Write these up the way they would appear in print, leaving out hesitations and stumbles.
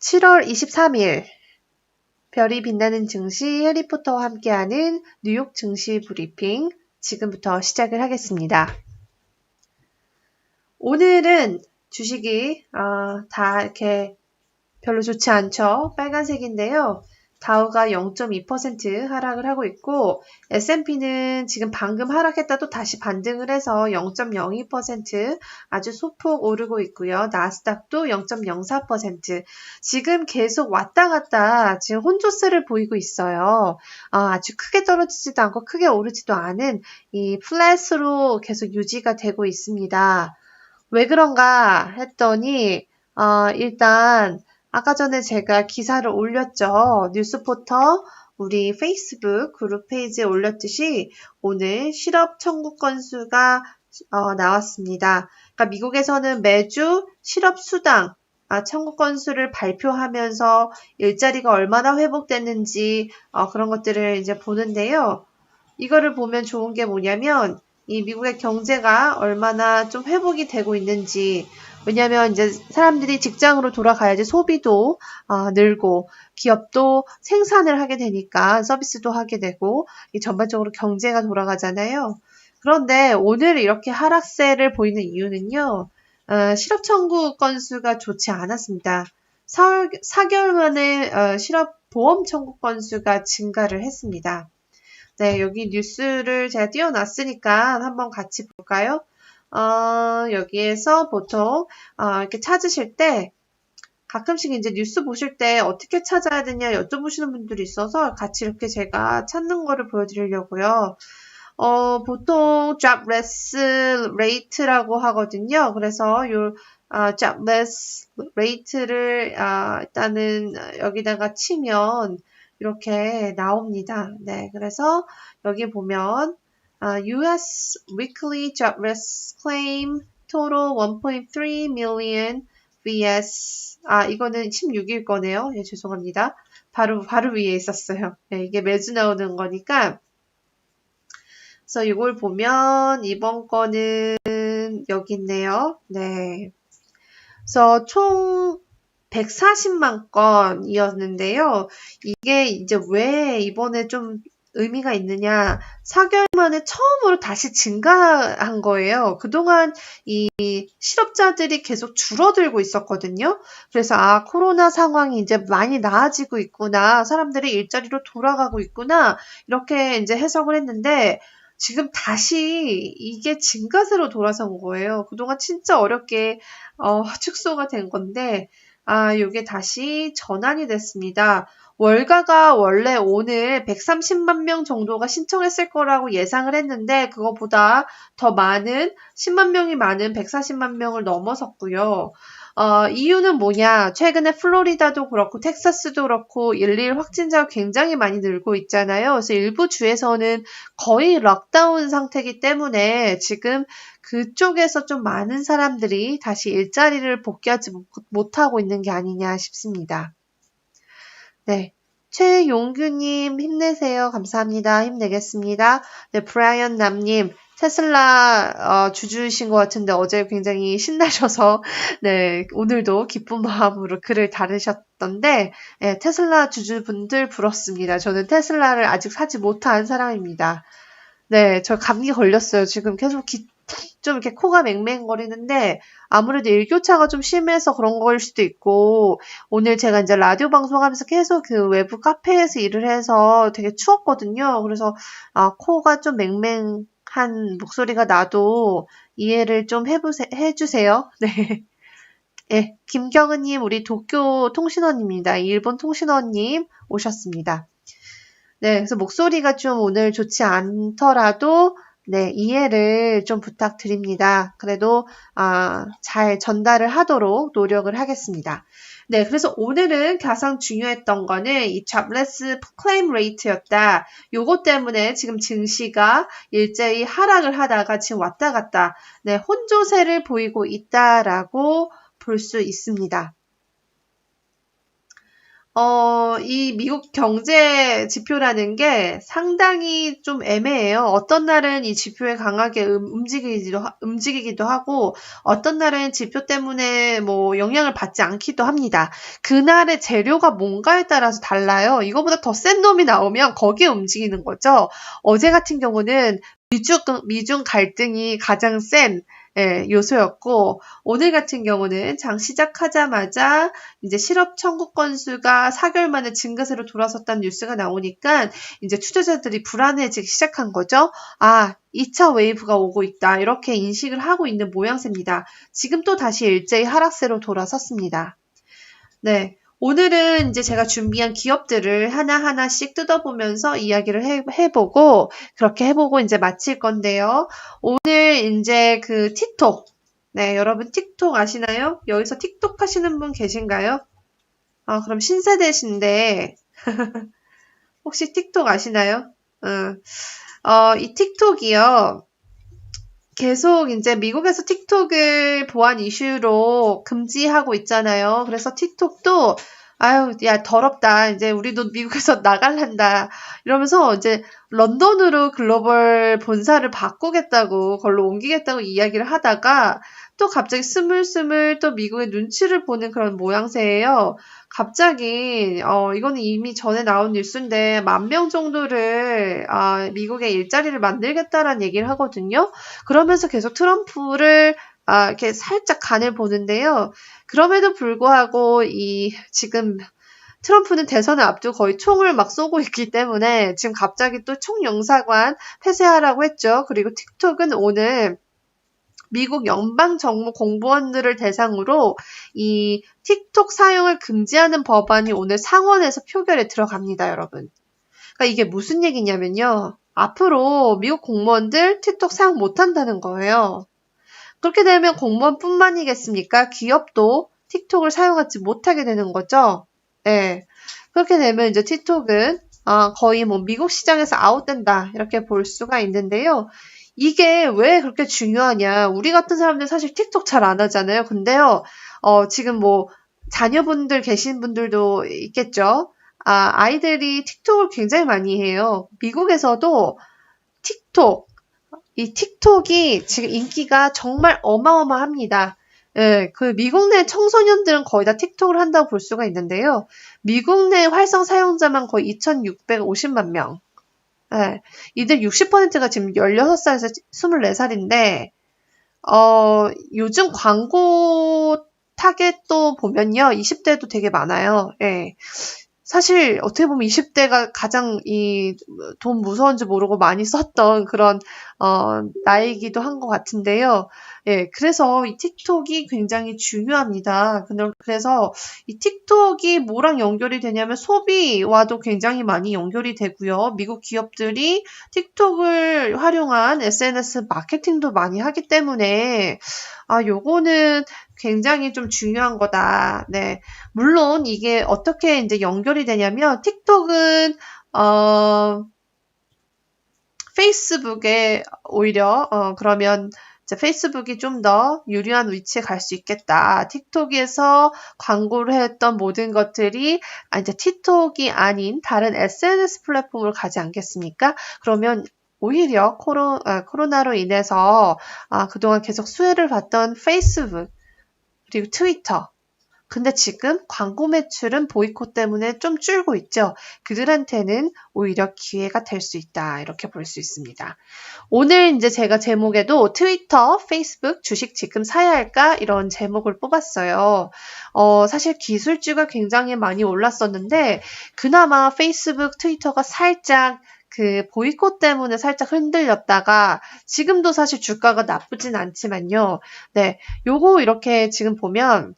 7월 23일 별이 빛나는 증시 해리포터와 함께하는 뉴욕 증시 브리핑 지금부터 시작을 하겠습니다. 오늘은 주식이 다 이렇게 별로 좋지 않죠. 빨간색인데요. 다우가 0.2% 하락을 하고 있고 S&P는 지금 방금 하락했다 또 다시 반등을 해서 0.02% 아주 소폭 오르고 있고요. 나스닥도 0.04% 지금 계속 왔다 갔다 지금 혼조세를 보이고 있어요. 아주 크게 떨어지지도 않고 크게 오르지도 않은 이 플랫으로 계속 유지가 되고 있습니다. 왜 그런가 했더니 일단 아까 전에 제가 기사를 올렸죠. 뉴스포터 우리 페이스북 그룹 페이지에 올렸듯이 오늘 실업 청구 건수가 나왔습니다. 그러니까 미국에서는 매주 실업 수당 청구 건수를 발표하면서 일자리가 얼마나 회복됐는지 그런 것들을 이제 보는데요. 이거를 보면 좋은 게 뭐냐면 이 미국의 경제가 얼마나 좀 회복이 되고 있는지, 왜냐면 이제 사람들이 직장으로 돌아가야지 소비도 늘고 기업도 생산을 하게 되니까 서비스도 하게 되고 전반적으로 경제가 돌아가잖아요. 그런데 오늘 이렇게 하락세를 보이는 이유는요. 실업 청구 건수가 좋지 않았습니다. 4개월 만에 실업 보험 청구 건수가 증가를 했습니다. 네, 여기 뉴스를 제가 띄워놨으니까 한번 같이 볼까요? 여기에서 보통 이렇게 찾으실 때 가끔씩 이제 뉴스 보실 때 어떻게 찾아야 되냐 여쭤보시는 분들이 있어서 같이 이렇게 제가 찾는 거를 보여드리려고요. 보통 jobless rate라고 하거든요. 그래서 요 jobless rate를 일단은 여기다가 치면 이렇게 나옵니다. 네, 그래서 여기 보면 US weekly jobless claim total 1.3 million vs 이거는 16일 거네요. 예, 죄송합니다. 바로 위에 있었어요. 네, 이게 매주 나오는 거니까. 그래서 이걸 보면 이번 거는 여기 있네요. 네. 그래서 총 140만 건이었는데요. 이게 이제 왜 이번에 좀 의미가 있느냐. 4개월 만에 처음으로 다시 증가한 거예요. 그동안 이 실업자들이 계속 줄어들고 있었거든요. 그래서 코로나 상황이 이제 많이 나아지고 있구나. 사람들이 일자리로 돌아가고 있구나. 이렇게 이제 해석을 했는데 지금 다시 이게 증가세로 돌아선 거예요. 그동안 진짜 어렵게 축소가 된 건데 요게 다시 전환이 됐습니다. 월가가 원래 오늘 130만 명 정도가 신청했을 거라고 예상을 했는데 그거보다 더 많은 10만 명이 많은 140만 명을 넘어섰고요. 이유는 뭐냐? 최근에 플로리다도 그렇고 텍사스도 그렇고 일일 확진자가 굉장히 많이 늘고 있잖아요. 그래서 일부 주에서는 거의 락다운 상태이기 때문에 지금 그쪽에서 좀 많은 사람들이 다시 일자리를 복귀하지 못하고 있는 게 아니냐 싶습니다. 네. 최용규님 힘내세요. 감사합니다. 힘내겠습니다. 네, 브라이언 남님 테슬라 주주이신 것 같은데 어제 굉장히 신나셔서 네, 오늘도 기쁜 마음으로 글을 달으셨던데 네, 테슬라 주주분들 부럽습니다. 저는 테슬라를 아직 사지 못한 사람입니다. 네, 저 감기 걸렸어요. 지금 계속 좀 이렇게 코가 맹맹거리는데 아무래도 일교차가 좀 심해서 그런 거일 수도 있고 오늘 제가 이제 라디오 방송하면서 계속 그 외부 카페에서 일을 해서 되게 추웠거든요. 그래서 코가 좀 맹맹한 목소리가 나도 이해를 좀 해주세요. 네. 네, 김경은님, 우리 도쿄 통신원입니다. 일본 통신원님 오셨습니다. 네, 그래서 목소리가 좀 오늘 좋지 않더라도 네, 이해를 좀 부탁드립니다. 그래도 잘 전달을 하도록 노력을 하겠습니다. 네, 그래서 오늘은 가장 중요했던 거는 이 jobless claim rate였다. 요거 때문에 지금 증시가 일제히 하락을 하다가 지금 왔다 갔다 네, 혼조세를 보이고 있다라고 볼 수 있습니다. 이 미국 경제 지표라는 게 상당히 좀 애매해요. 어떤 날은 이 지표에 강하게 움직이기도 하고, 어떤 날은 지표 때문에 뭐 영향을 받지 않기도 합니다. 그날의 재료가 뭔가에 따라서 달라요. 이거보다 더 센 놈이 나오면 거기에 움직이는 거죠. 어제 같은 경우는 미중 갈등이 가장 센 요소였고, 오늘 같은 경우는 장 시작하자마자 이제 실업 청구 건수가 4개월 만에 증가세로 돌아섰다는 뉴스가 나오니까 이제 투자자들이 불안해지기 시작한 거죠. 아, 2차 웨이브가 오고 있다. 이렇게 인식을 하고 있는 모양새입니다. 지금 또 다시 일제히 하락세로 돌아섰습니다. 네. 오늘은 이제 제가 준비한 기업들을 하나하나씩 뜯어보면서 이야기를 해보고, 그렇게 해보고 이제 마칠 건데요. 오늘 이제 그 틱톡. 네, 여러분 틱톡 아시나요? 여기서 틱톡 하시는 분 계신가요? 그럼 신세대신데, 혹시 틱톡 아시나요? 이 틱톡이요. 계속 이제 미국에서 틱톡을 보안 이슈로 금지하고 있잖아요. 그래서 틱톡도 아유, 야, 더럽다. 이제 우리도 미국에서 나갈란다. 이러면서 이제 런던으로 글로벌 본사를 바꾸겠다고, 걸로 옮기겠다고 이야기를 하다가 또 갑자기 스물스물 또 미국의 눈치를 보는 그런 모양새예요. 갑자기, 이거는 이미 전에 나온 뉴스인데, 10,000명 정도를, 미국의 일자리를 만들겠다라는 얘기를 하거든요. 그러면서 계속 트럼프를, 이렇게 살짝 간을 보는데요. 그럼에도 불구하고, 지금, 트럼프는 대선을 앞두고 거의 총을 막 쏘고 있기 때문에, 지금 갑자기 또 총영사관 폐쇄하라고 했죠. 그리고 틱톡은 오늘, 미국 연방정부 공무원들을 대상으로 이 틱톡 사용을 금지하는 법안이 오늘 상원에서 표결에 들어갑니다, 여러분. 그러니까 이게 무슨 얘기냐면요. 앞으로 미국 공무원들 틱톡 사용 못한다는 거예요. 그렇게 되면 공무원뿐만이겠습니까? 기업도 틱톡을 사용하지 못하게 되는 거죠. 네. 그렇게 되면 이제 틱톡은 거의 뭐 미국 시장에서 아웃된다 이렇게 볼 수가 있는데요. 이게 왜 그렇게 중요하냐. 우리 같은 사람들 사실 틱톡 잘 안 하잖아요. 근데요, 지금 뭐, 자녀분들 계신 분들도 있겠죠. 아이들이 틱톡을 굉장히 많이 해요. 미국에서도 틱톡, 이 틱톡이 지금 인기가 정말 어마어마합니다. 예, 그 미국 내 청소년들은 거의 다 틱톡을 한다고 볼 수가 있는데요. 미국 내 활성 사용자만 거의 2,650만 명. 네, 이들 60%가 지금 16살에서 24살인데, 요즘 광고 타겟도 보면요, 20대도 되게 많아요. 예. 사실, 어떻게 보면 20대가 가장 돈 무서운지 모르고 많이 썼던 그런, 나이기도 한 것 같은데요. 예, 그래서 이 틱톡이 굉장히 중요합니다. 그래서 이 틱톡이 뭐랑 연결이 되냐면 소비와도 굉장히 많이 연결이 되고요. 미국 기업들이 틱톡을 활용한 SNS 마케팅도 많이 하기 때문에, 요거는 굉장히 좀 중요한 거다. 네. 물론 이게 어떻게 이제 연결이 되냐면, 틱톡은, 페이스북에 오히려, 그러면 이제 페이스북이 좀 더 유리한 위치에 갈 수 있겠다. 틱톡에서 광고를 했던 모든 것들이 이제 틱톡이 아닌 다른 SNS 플랫폼으로 가지 않겠습니까? 그러면 오히려 코로나로 인해서 그동안 계속 수혜를 봤던 페이스북 그리고 트위터 근데 지금 광고 매출은 보이콧 때문에 좀 줄고 있죠. 그들한테는 오히려 기회가 될 수 있다. 이렇게 볼 수 있습니다. 오늘 이제 제가 제목에도 트위터, 페이스북 주식 지금 사야 할까? 이런 제목을 뽑았어요. 사실 기술주가 굉장히 많이 올랐었는데 그나마 페이스북, 트위터가 살짝 그 보이콧 때문에 살짝 흔들렸다가 지금도 사실 주가가 나쁘진 않지만요. 네, 요거 이렇게 지금 보면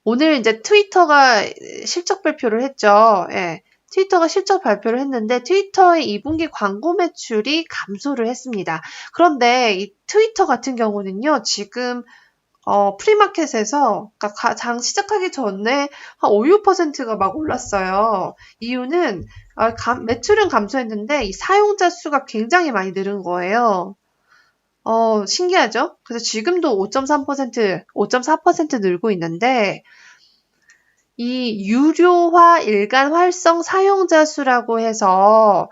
오늘 이제 트위터가 실적 발표를 했죠. 예. 트위터가 실적 발표를 했는데 트위터의 2분기 광고 매출이 감소를 했습니다. 그런데 이 트위터 같은 경우는요, 지금 프리마켓에서 그러니까 장 시작하기 전에 한 5, 6%가 막 올랐어요. 이유는 매출은 감소했는데 이 사용자 수가 굉장히 많이 늘은 거예요. 신기하죠? 그래서 지금도 5.3%, 5.4% 늘고 있는데, 이 유료화 일간 활성 사용자 수라고 해서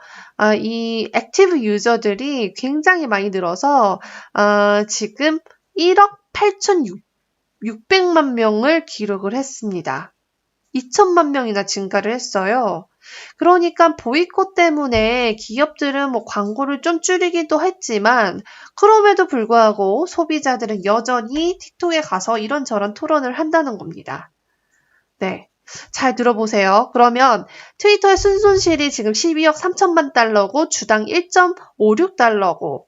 이 액티브 유저들이 굉장히 많이 늘어서 지금 1억 8,600만 명을 기록을 했습니다. 2천만 명이나 증가를 했어요. 그러니까 보이콧 때문에 기업들은 뭐 광고를 좀 줄이기도 했지만 그럼에도 불구하고 소비자들은 여전히 틱톡에 가서 이런저런 토론을 한다는 겁니다. 네. 잘 들어보세요. 그러면 트위터의 순손실이 지금 12억 3천만 달러고 주당 1.56달러고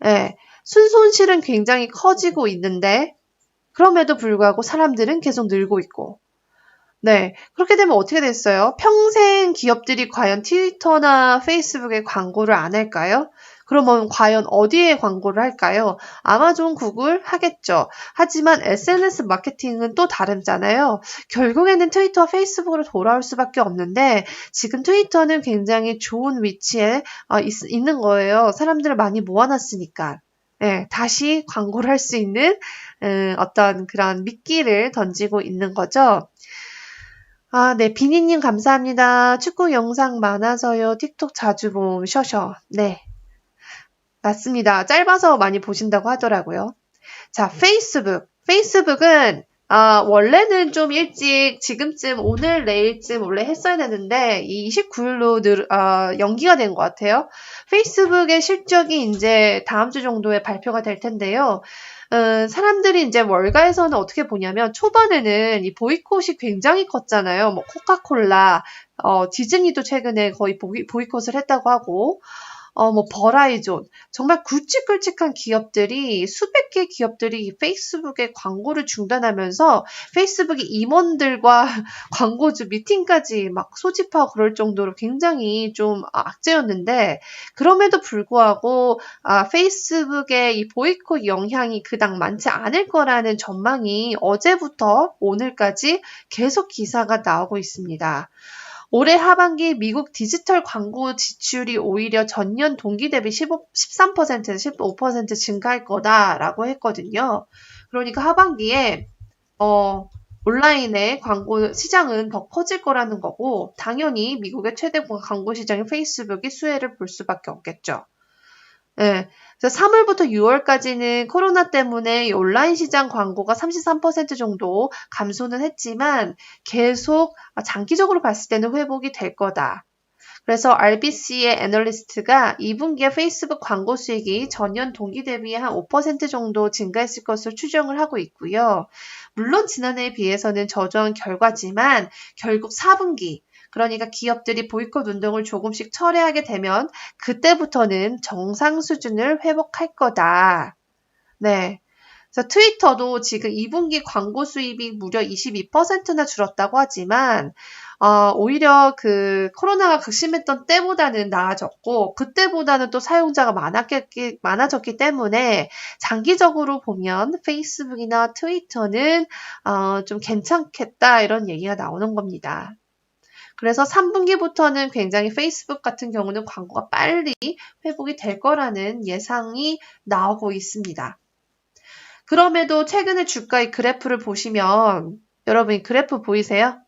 예, 순손실은 굉장히 커지고 있는데 그럼에도 불구하고 사람들은 계속 늘고 있고 네. 그렇게 되면 어떻게 됐어요? 평생 기업들이 과연 트위터나 페이스북에 광고를 안 할까요? 그러면 과연 어디에 광고를 할까요? 아마존, 구글 하겠죠. 하지만 SNS 마케팅은 또 다르잖아요. 결국에는 트위터와 페이스북으로 돌아올 수밖에 없는데 지금 트위터는 굉장히 좋은 위치에 있는 거예요. 사람들을 많이 모아놨으니까. 네, 다시 광고를 할 수 있는 어떤 그런 미끼를 던지고 있는 거죠. 네. 비니님 감사합니다. 축구 영상 많아서요. 틱톡 자주 봄, 셔셔. 네. 맞습니다. 짧아서 많이 보신다고 하더라고요. 자, 페이스북. 페이스북은, 원래는 좀 일찍, 지금쯤, 오늘, 내일쯤 원래 했어야 되는데, 이 29일로 연기가 된 것 같아요. 페이스북의 실적이 이제 다음 주 정도에 발표가 될 텐데요. 사람들이 이제 월가에서는 어떻게 보냐면 초반에는 이 보이콧이 굉장히 컸잖아요. 뭐 코카콜라, 디즈니도 최근에 거의 보이콧을 했다고 하고, 뭐 버라이존 정말 굵직굵직한 기업들이 수백 개 기업들이 페이스북에 광고를 중단하면서 페이스북이 임원들과 광고주 미팅까지 막 소집하고 그럴 정도로 굉장히 좀 악재였는데 그럼에도 불구하고 페이스북의 이 보이콧 영향이 그닥 많지 않을 거라는 전망이 어제부터 오늘까지 계속 기사가 나오고 있습니다. 올해 하반기 미국 디지털 광고 지출이 오히려 전년 동기 대비 13%에서 15% 증가할 거다라고 했거든요. 그러니까 하반기에 온라인의 광고 시장은 더 커질 거라는 거고 당연히 미국의 최대 광고 시장인 페이스북이 수혜를 볼 수밖에 없겠죠. 네. 그래서 3월부터 6월까지는 코로나 때문에 온라인 시장 광고가 33% 정도 감소는 했지만 계속 장기적으로 봤을 때는 회복이 될 거다. 그래서 RBC의 애널리스트가 2분기에 페이스북 광고 수익이 전년 동기 대비 한 5% 정도 증가했을 것으로 추정을 하고 있고요. 물론 지난해에 비해서는 저조한 결과지만 결국 4분기 그러니까 기업들이 보이콧 운동을 조금씩 철회하게 되면 그때부터는 정상 수준을 회복할 거다. 네. 그래서 트위터도 지금 2분기 광고 수입이 무려 22%나 줄었다고 하지만 오히려 그 코로나가 극심했던 때보다는 나아졌고 그때보다는 또 사용자가 많아졌기 때문에 장기적으로 보면 페이스북이나 트위터는 좀 괜찮겠다 이런 얘기가 나오는 겁니다. 그래서 3분기부터는 굉장히 페이스북 같은 경우는 광고가 빨리 회복이 될 거라는 예상이 나오고 있습니다. 그럼에도 최근에 주가의 그래프를 보시면 여러분 그래프 보이세요?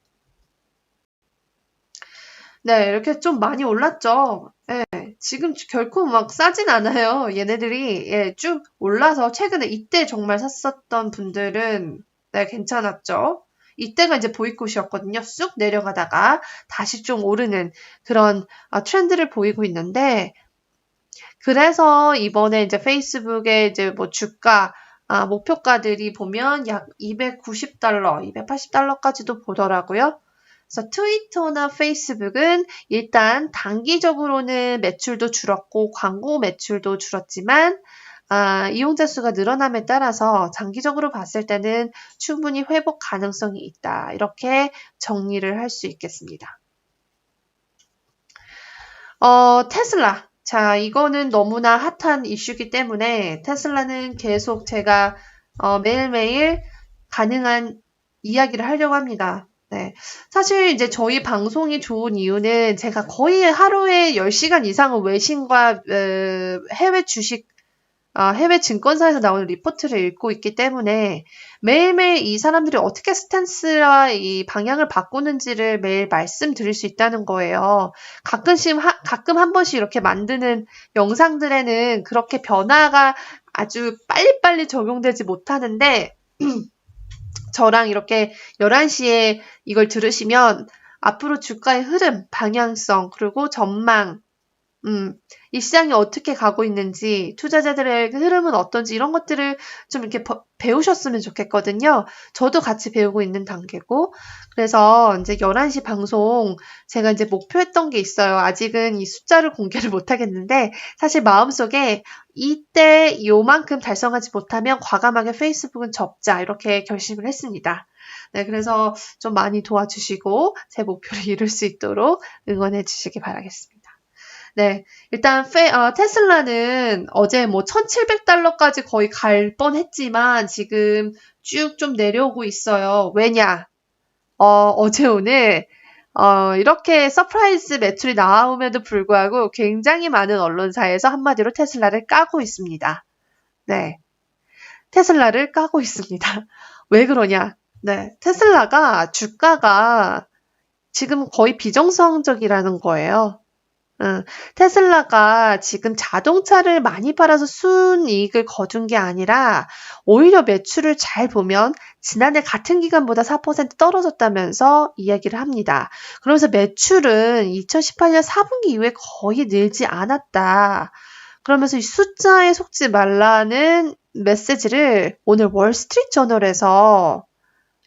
네, 이렇게 좀 많이 올랐죠. 네, 지금 결코 막 싸진 않아요. 얘네들이 쭉 올라서 최근에 이때 정말 샀었던 분들은 네, 괜찮았죠. 이때가 이제 보이콧이었거든요. 쑥 내려가다가 다시 좀 오르는 그런 트렌드를 보이고 있는데 그래서 이번에 이제 페이스북의 이제 뭐 주가 목표가들이 보면 약 290달러, 280달러까지도 보더라고요. 그래서 트위터나 페이스북은 일단 단기적으로는 매출도 줄었고 광고 매출도 줄었지만 이용자 수가 늘어남에 따라서 장기적으로 봤을 때는 충분히 회복 가능성이 있다. 이렇게 정리를 할 수 있겠습니다. 테슬라. 자, 이거는 너무나 핫한 이슈이기 때문에 테슬라는 계속 제가 매일매일 가능한 이야기를 하려고 합니다. 네. 사실 이제 저희 방송이 좋은 이유는 제가 거의 하루에 10시간 이상은 외신과 해외 주식 해외 증권사에서 나오는 리포트를 읽고 있기 때문에 매일매일 이 사람들이 어떻게 스탠스와 이 방향을 바꾸는지를 매일 말씀드릴 수 있다는 거예요. 가끔 한 번씩 이렇게 만드는 영상들에는 그렇게 변화가 아주 빨리빨리 적용되지 못하는데 저랑 이렇게 11시에 이걸 들으시면 앞으로 주가의 흐름, 방향성, 그리고 전망, 이 시장이 어떻게 가고 있는지, 투자자들의 흐름은 어떤지 이런 것들을 좀 이렇게 배우셨으면 좋겠거든요. 저도 같이 배우고 있는 단계고. 그래서 이제 11시 방송 제가 이제 목표했던 게 있어요. 아직은 이 숫자를 공개를 못 하겠는데 사실 마음속에 이때 요만큼 달성하지 못하면 과감하게 페이스북은 접자 이렇게 결심을 했습니다. 네, 그래서 좀 많이 도와주시고 제 목표를 이룰 수 있도록 응원해 주시기 바라겠습니다. 네, 일단 테슬라는 어제 뭐 1,700달러까지 거의 갈 뻔했지만 지금 쭉 좀 내려오고 있어요. 왜냐? 어제 오늘 이렇게 서프라이즈 매출이 나옴에도 불구하고 굉장히 많은 언론사에서 한마디로 테슬라를 까고 있습니다. 네, 테슬라를 까고 있습니다. 왜 그러냐? 네, 테슬라가 주가가 지금 거의 비정상적이라는 거예요. 테슬라가 지금 자동차를 많이 팔아서 순이익을 거둔 게 아니라 오히려 매출을 잘 보면 지난해 같은 기간보다 4% 떨어졌다면서 이야기를 합니다. 그러면서 매출은 2018년 4분기 이후에 거의 늘지 않았다. 그러면서 이 숫자에 속지 말라는 메시지를 오늘 월스트리트저널에서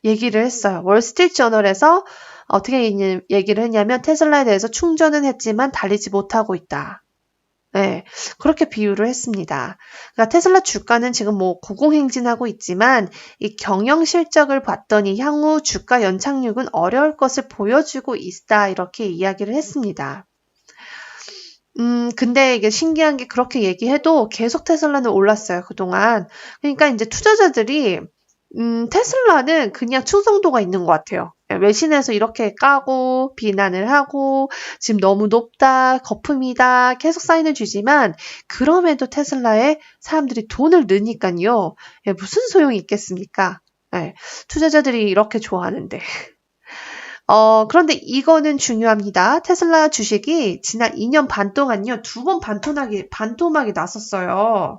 얘기를 했어요. 월스트리트저널에서 어떻게 얘기를 했냐면 테슬라에 대해서 충전은 했지만 달리지 못하고 있다. 네, 그렇게 비유를 했습니다. 그러니까 테슬라 주가는 지금 뭐 고공행진하고 있지만 이 경영 실적을 봤더니 향후 주가 연착륙은 어려울 것을 보여주고 있다. 이렇게 이야기를 했습니다. 근데 이게 신기한 게 그렇게 얘기해도 계속 테슬라는 올랐어요, 그동안. 그러니까 이제 투자자들이 테슬라는 그냥 충성도가 있는 것 같아요. 외신에서 이렇게 까고 비난을 하고 지금 너무 높다, 거품이다 계속 사인을 주지만 그럼에도 테슬라에 사람들이 돈을 넣으니까요. 무슨 소용이 있겠습니까? 투자자들이 이렇게 좋아하는데. 그런데 이거는 중요합니다. 테슬라 주식이 지난 2년 반 동안요, 2번 반토막이 났었어요.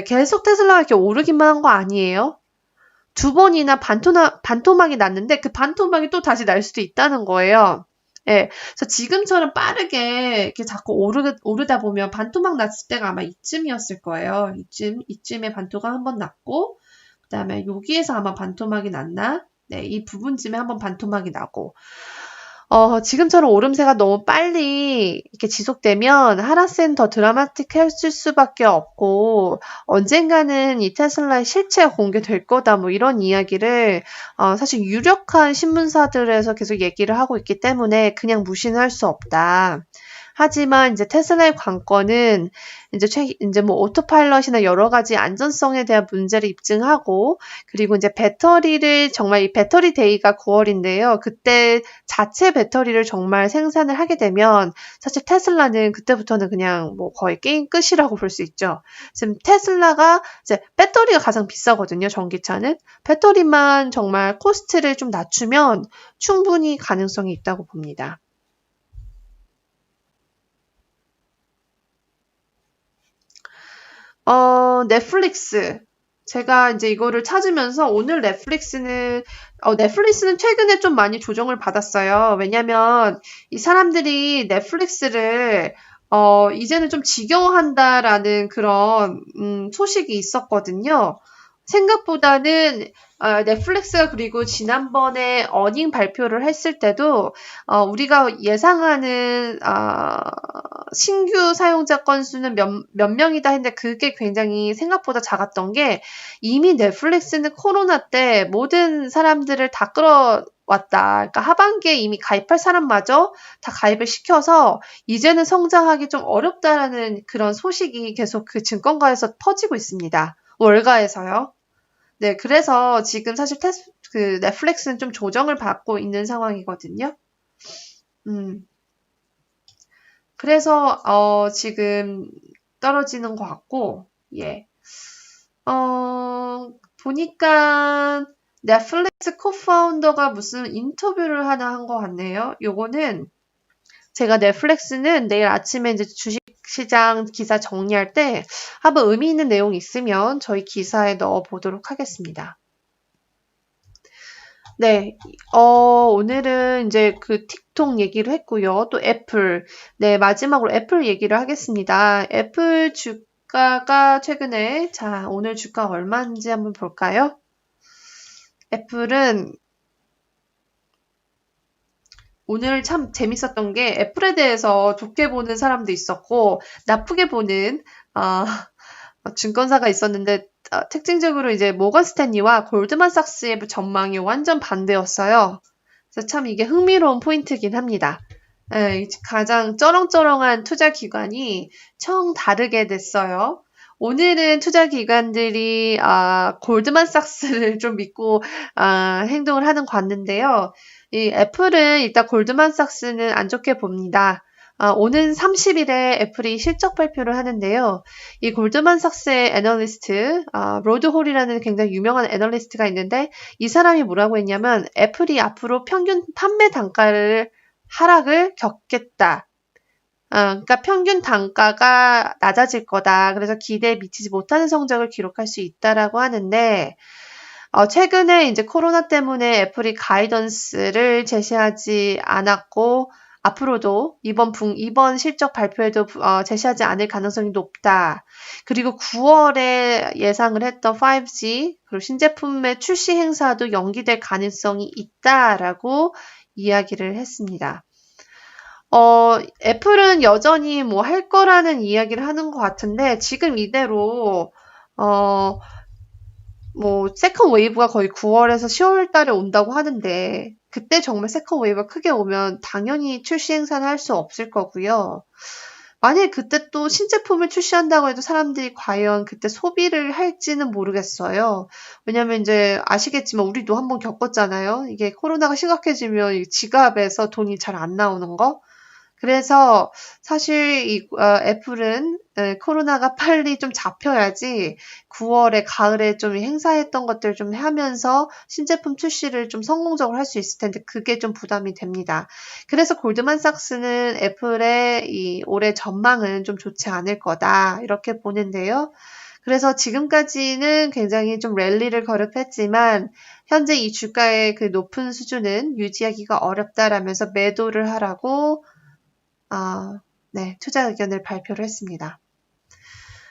계속 테슬라가 이렇게 오르기만 한 거 아니에요? 2번이나 반토막이 났는데 그 반토막이 또 다시 날 수도 있다는 거예요. 그래서 지금처럼 빠르게 이렇게 자꾸 오르다 보면 반토막 났을 때가 아마 이쯤이었을 거예요. 이쯤에 반토막 한번 났고, 그 다음에 여기에서 아마 반토막이 났나? 네, 이 부분쯤에 한번 반토막이 나고, 지금처럼 오름세가 너무 빨리 이렇게 지속되면 하락세는 더 드라마틱해질 수밖에 없고 언젠가는 이 테슬라의 실체가 공개될 거다 뭐 이런 이야기를 사실 유력한 신문사들에서 계속 얘기를 하고 있기 때문에 그냥 무시는 할 수 없다. 하지만 이제 테슬라의 관건은 이제 뭐 오토파일럿이나 여러 가지 안전성에 대한 문제를 입증하고 그리고 이제 배터리를 정말 이 배터리 데이가 9월인데요. 그때 자체 배터리를 정말 생산을 하게 되면 사실 테슬라는 그때부터는 그냥 뭐 거의 게임 끝이라고 볼 수 있죠. 지금 테슬라가 이제 배터리가 가장 비싸거든요. 전기차는. 배터리만 정말 코스트를 좀 낮추면 충분히 가능성이 있다고 봅니다. 넷플릭스. 제가 이제 이거를 찾으면서 오늘 넷플릭스는 최근에 좀 많이 조정을 받았어요. 왜냐면 이 사람들이 넷플릭스를 이제는 좀 지겨워한다라는 그런 소식이 있었거든요. 생각보다는 넷플릭스가 그리고 지난번에 어닝 발표를 했을 때도 우리가 예상하는 신규 사용자 건수는 몇 명이다 했는데 그게 굉장히 생각보다 작았던 게 이미 넷플릭스는 코로나 때 모든 사람들을 다 끌어왔다. 그러니까 하반기에 이미 가입할 사람마저 다 가입을 시켜서 이제는 성장하기 좀 어렵다라는 그런 소식이 계속 그 증권가에서 퍼지고 있습니다. 월가에서요. 네, 그래서 지금 사실 그 넷플릭스는 좀 조정을 받고 있는 상황이거든요. 음, 그래서 지금 떨어지는 것 같고, 예. 보니까 넷플릭스 코파운더가 무슨 인터뷰를 하나 한 것 같네요. 요거는 제가 넷플릭스는 내일 아침에 이제 주식시장 기사 정리할 때 한번 의미 있는 내용이 있으면 저희 기사에 넣어 보도록 하겠습니다. 네, 오늘은 이제 그 틱톡 얘기를 했고요. 또 애플. 네, 마지막으로 애플 얘기를 하겠습니다. 애플 주가가 최근에, 자, 오늘 주가 얼마인지 한번 볼까요? 애플은 오늘 참 재밌었던 게 애플에 대해서 좋게 보는 사람도 있었고, 나쁘게 보는, 증권사가 있었는데, 특징적으로 이제 모건 스탠리와 골드만삭스의 전망이 완전 반대였어요. 그래서 참 이게 흥미로운 포인트긴 합니다. 예, 가장 쩌렁쩌렁한 투자 기관이 청 다르게 됐어요. 오늘은 투자 기관들이 골드만삭스를 좀 믿고 행동을 하는 것 같는데요. 이 애플은 일단 골드만삭스는 안 좋게 봅니다. 오는 30일에 애플이 실적 발표를 하는데요. 이 골드만삭스의 애널리스트, 로드홀이라는 굉장히 유명한 애널리스트가 있는데 이 사람이 뭐라고 했냐면 애플이 앞으로 평균 판매 단가를 하락을 겪겠다. 그러니까 평균 단가가 낮아질 거다. 그래서 기대에 미치지 못하는 성적을 기록할 수 있다라고 하는데, 최근에 이제 코로나 때문에 애플이 가이던스를 제시하지 않았고, 앞으로도 이번 실적 발표에도 제시하지 않을 가능성이 높다. 그리고 9월에 예상을 했던 5G, 그리고 신제품의 출시 행사도 연기될 가능성이 있다라고 이야기를 했습니다. 애플은 여전히 뭐 할 거라는 이야기를 하는 것 같은데, 지금 이대로, 세컨 웨이브가 거의 9월에서 10월 달에 온다고 하는데, 그때 정말 세컨 웨이브가 크게 오면 당연히 출시 행사는 할 수 없을 거고요. 만약에 그때 또 신제품을 출시한다고 해도 사람들이 과연 그때 소비를 할지는 모르겠어요. 왜냐면 이제 아시겠지만 우리도 한번 겪었잖아요. 이게 코로나가 심각해지면 지갑에서 돈이 잘 안 나오는 거. 그래서 사실 애플은 코로나가 빨리 좀 잡혀야지 9월에 가을에 좀 행사했던 것들 좀 하면서 신제품 출시를 좀 성공적으로 할 수 있을 텐데 그게 좀 부담이 됩니다. 그래서 골드만삭스는 애플의 이 올해 전망은 좀 좋지 않을 거다 이렇게 보는데요. 그래서 지금까지는 굉장히 좀 랠리를 거듭했지만 현재 이 주가의 그 높은 수준은 유지하기가 어렵다라면서 매도를 하라고 네, 투자 의견을 발표를 했습니다.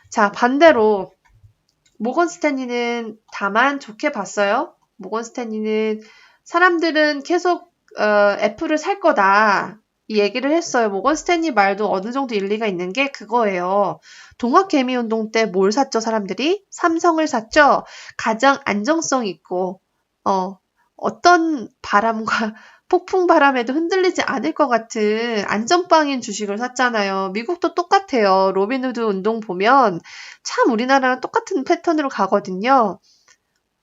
자, 반대로 모건 스탠리는 다만 좋게 봤어요. 모건 스탠리는 사람들은 계속 애플을 살 거다. 이 얘기를 했어요. 모건 스탠리 말도 어느 정도 일리가 있는 게 그거예요. 동학개미운동 때 뭘 샀죠, 사람들이? 삼성을 샀죠? 가장 안정성 있고, 어떤 바람과 폭풍 바람에도 흔들리지 않을 것 같은 안전빵인 주식을 샀잖아요. 미국도 똑같아요. 로빈후드 운동 보면 참 우리나라랑 똑같은 패턴으로 가거든요.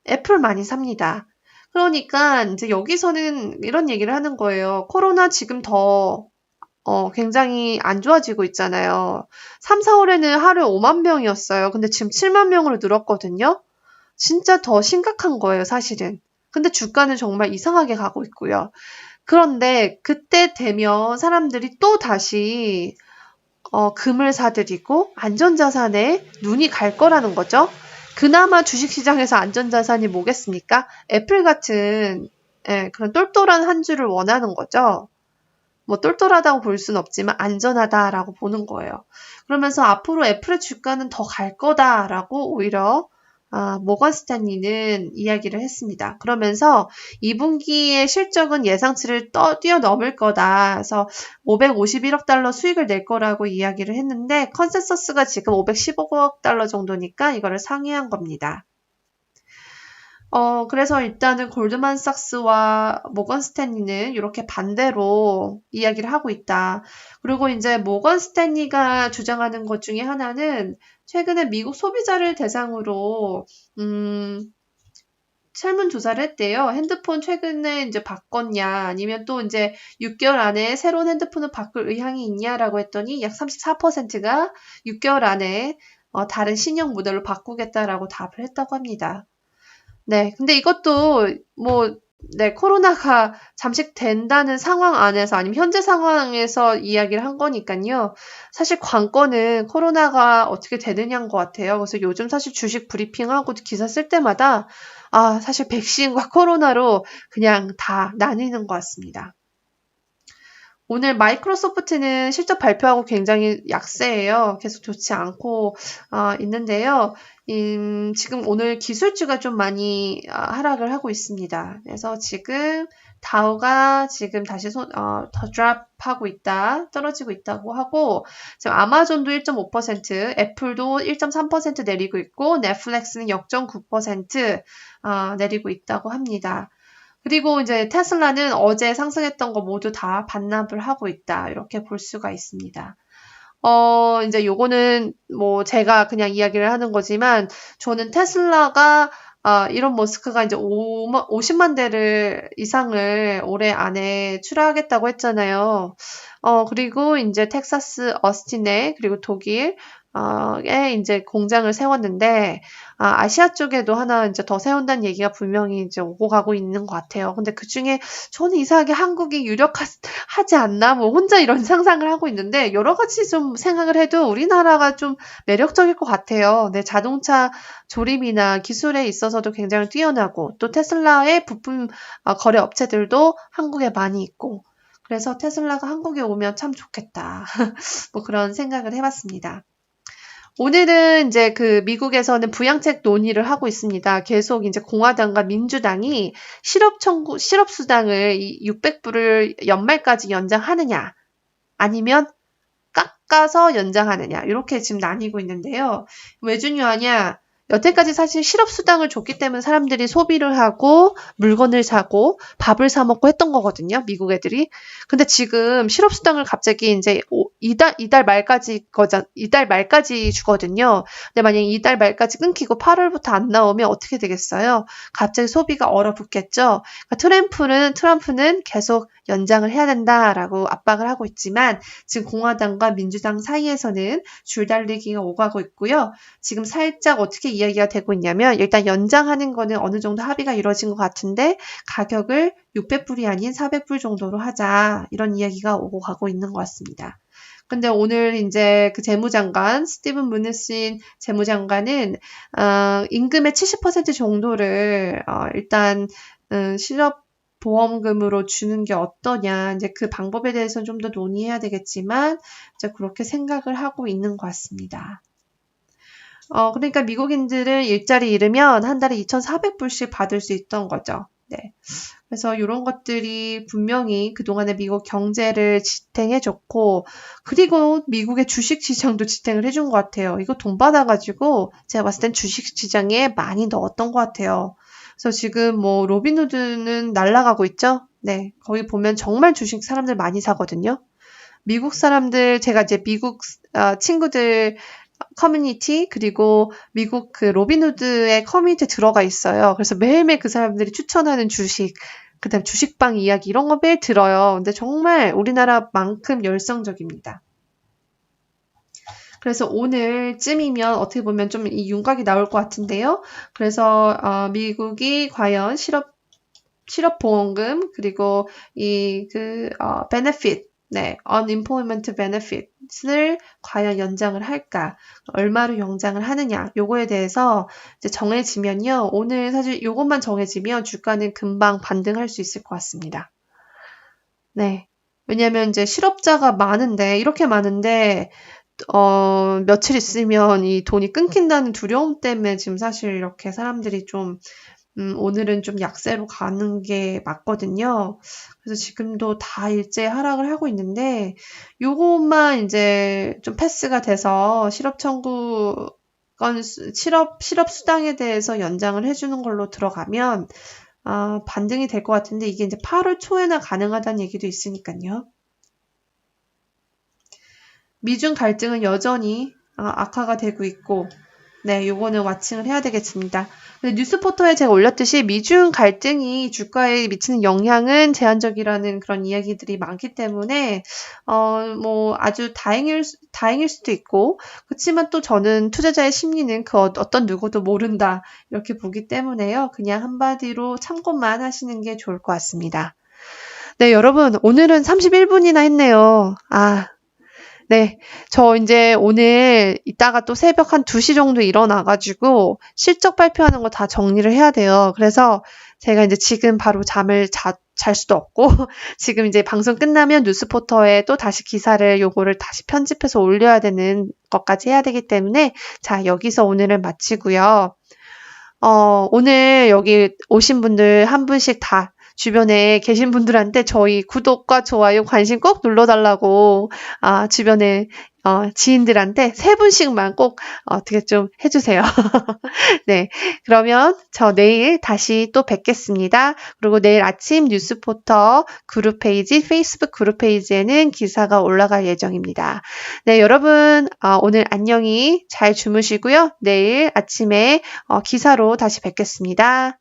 애플 많이 삽니다. 그러니까 이제 여기서는 이런 얘기를 하는 거예요. 코로나 지금 더 굉장히 안 좋아지고 있잖아요. 3, 4월에는 하루에 5만 명이었어요. 근데 지금 7만 명으로 늘었거든요. 진짜 더 심각한 거예요, 사실은. 근데 주가는 정말 이상하게 가고 있고요. 그런데 그때 되면 사람들이 또 다시 금을 사들이고 안전자산에 눈이 갈 거라는 거죠. 그나마 주식시장에서 안전자산이 뭐겠습니까? 애플 같은 그런 똘똘한 한 주를 원하는 거죠. 뭐 똘똘하다고 볼 수는 없지만 안전하다라고 보는 거예요. 그러면서 앞으로 애플의 주가는 더 갈 거다라고 오히려 모건 스탠리는 이야기를 했습니다. 그러면서 2분기의 실적은 예상치를 뛰어넘을 거다. 그래서 551억 달러 수익을 낼 거라고 이야기를 했는데 컨센서스가 지금 515억 달러 정도니까 이거를 상회한 겁니다. 그래서 일단은 골드만삭스와 모건 스탠리는 이렇게 반대로 이야기를 하고 있다. 그리고 이제 모건 스탠리가 주장하는 것 중에 하나는 최근에 미국 소비자를 대상으로, 설문조사를 했대요. 핸드폰 최근에 이제 바꿨냐, 아니면 또 이제 6개월 안에 새로운 핸드폰을 바꿀 의향이 있냐라고 했더니 약 34%가 6개월 안에 다른 신형 모델로 바꾸겠다라고 답을 했다고 합니다. 네, 근데 이것도 네, 코로나가 잠식된다는 상황 안에서 아니면 현재 상황에서 이야기를 한 거니까요. 사실 관건은 코로나가 어떻게 되느냐인 것 같아요. 그래서 요즘 사실 주식 브리핑하고 기사 쓸 때마다 사실 백신과 코로나로 그냥 다 나뉘는 것 같습니다. 오늘 마이크로소프트는 실적 발표하고 굉장히 약세예요. 계속 좋지 않고 있는데요. 지금 오늘 기술주가 좀 많이 하락을 하고 있습니다. 그래서 지금 다우가 지금 다시 더 드랍하고 있다, 떨어지고 있다고 하고, 지금 아마존도 1.5%, 애플도 1.3% 내리고 있고, 넷플릭스는 0.9% 내리고 있다고 합니다. 그리고 이제 테슬라는 어제 상승했던 거 모두 다 반납을 하고 있다. 이렇게 볼 수가 있습니다. 이제 요거는 제가 그냥 이야기를 하는 거지만 저는 테슬라가 일론 머스크가 이제 50만 대를 이상을 올해 안에 출하하겠다고 했잖아요. 그리고 이제 텍사스 어스틴에 그리고 독일 에 이제 공장을 세웠는데 아시아 쪽에도 하나 이제 더 세운다는 얘기가 분명히 이제 오고 가고 있는 것 같아요. 근데 그 중에 저는 이상하게 한국이 유력하지 않나 혼자 이런 상상을 하고 있는데 여러 가지 좀 생각을 해도 우리나라가 좀 매력적일 것 같아요. 네, 자동차 조립이나 기술에 있어서도 굉장히 뛰어나고 또 테슬라의 부품 거래 업체들도 한국에 많이 있고 그래서 테슬라가 한국에 오면 참 좋겠다. 그런 생각을 해봤습니다. 오늘은 이제 미국에서는 부양책 논의를 하고 있습니다. 계속 이제 공화당과 민주당이 실업수당을 600불을 연말까지 연장하느냐, 아니면 깎아서 연장하느냐, 이렇게 지금 나뉘고 있는데요. 왜 중요하냐? 여태까지 사실 실업수당을 줬기 때문에 사람들이 소비를 하고 물건을 사고 밥을 사 먹고 했던 거거든요. 미국 애들이. 근데 지금 실업수당을 갑자기 이제 이달 말까지 주거든요. 근데 만약에 이달 말까지 끊기고 8월부터 안 나오면 어떻게 되겠어요? 갑자기 소비가 얼어붙겠죠. 그러니까 트럼프는 계속 연장을 해야 된다라고 압박을 하고 있지만 지금 공화당과 민주당 사이에서는 줄달리기가 오가고 있고요. 지금 살짝 어떻게 이야기가 되고 있냐면 일단 연장하는 거는 어느 정도 합의가 이루어진 것 같은데 가격을 600불이 아닌 400불 정도로 하자 이런 이야기가 오고 가고 있는 것 같습니다. 근데 오늘 이제 재무장관 스티븐 무누신 재무장관은 임금의 70% 정도를 일단 실업 보험금으로 주는 게 어떠냐. 이제 그 방법에 대해서는 좀 더 논의해야 되겠지만, 이제 그렇게 생각을 하고 있는 것 같습니다. 그러니까 미국인들은 일자리 잃으면 한 달에 2,400불씩 받을 수 있던 거죠. 네. 그래서 이런 것들이 분명히 그동안에 미국 경제를 지탱해줬고, 그리고 미국의 주식 시장도 지탱을 해준 것 같아요. 이거 돈 받아가지고 제가 봤을 땐 주식 시장에 많이 넣었던 것 같아요. 그래서 지금 로빈후드는 날아가고 있죠? 네. 거기 보면 정말 주식 사람들 많이 사거든요. 미국 사람들, 제가 이제 미국 친구들 커뮤니티, 그리고 미국 로빈후드의 커뮤니티 들어가 있어요. 그래서 매일매일 그 사람들이 추천하는 주식, 그 다음 주식방 이야기 이런 거 매일 들어요. 근데 정말 우리나라만큼 열성적입니다. 그래서 오늘쯤이면 어떻게 보면 좀 이 윤곽이 나올 것 같은데요. 그래서 미국이 과연 실업보험금 그리고 benefit, 네, unemployment benefit을 과연 연장을 할까? 얼마로 연장을 하느냐? 요거에 대해서 이제 정해지면요. 오늘 사실 요것만 정해지면 주가는 금방 반등할 수 있을 것 같습니다. 네. 왜냐면 이제 실업자가 많은데, 이렇게 많은데, 며칠 있으면 이 돈이 끊긴다는 두려움 때문에 지금 사실 이렇게 사람들이 좀, 오늘은 좀 약세로 가는 게 맞거든요. 그래서 지금도 다 일제 하락을 하고 있는데, 요것만 이제 좀 패스가 돼서 실업수당에 대해서 연장을 해주는 걸로 들어가면, 반등이 될 것 같은데, 이게 이제 8월 초에나 가능하다는 얘기도 있으니까요. 미중 갈등은 여전히 악화가 되고 있고 네, 요거는 와칭을 해야 되겠습니다. 뉴스포터에 제가 올렸듯이 미중 갈등이 주가에 미치는 영향은 제한적이라는 그런 이야기들이 많기 때문에 뭐 아주 다행일 수도 있고, 그렇지만 또 저는 투자자의 심리는 그 어떤 누구도 모른다 이렇게 보기 때문에요. 그냥 한마디로 참고만 하시는 게 좋을 것 같습니다. 네, 여러분 오늘은 31분이나 했네요. 네. 저 이제 오늘 이따가 또 새벽 한 2시 정도 일어나가지고 실적 발표하는 거 다 정리를 해야 돼요. 그래서 제가 이제 지금 바로 잘 수도 없고, 지금 이제 방송 끝나면 뉴스포터에 또 다시 기사를 요거를 다시 편집해서 올려야 되는 것까지 해야 되기 때문에, 자, 여기서 오늘은 마치고요. 오늘 여기 오신 분들 한 분씩 다 주변에 계신 분들한테 저희 구독과 좋아요, 관심 꼭 눌러달라고, 주변에, 지인들한테 3분씩만 꼭, 어떻게 좀 해주세요. 네. 그러면 저 내일 다시 또 뵙겠습니다. 그리고 내일 아침 뉴스포터 그룹 페이지, 페이스북 그룹 페이지에는 기사가 올라갈 예정입니다. 네, 여러분, 오늘 안녕히 잘 주무시고요. 내일 아침에 기사로 다시 뵙겠습니다.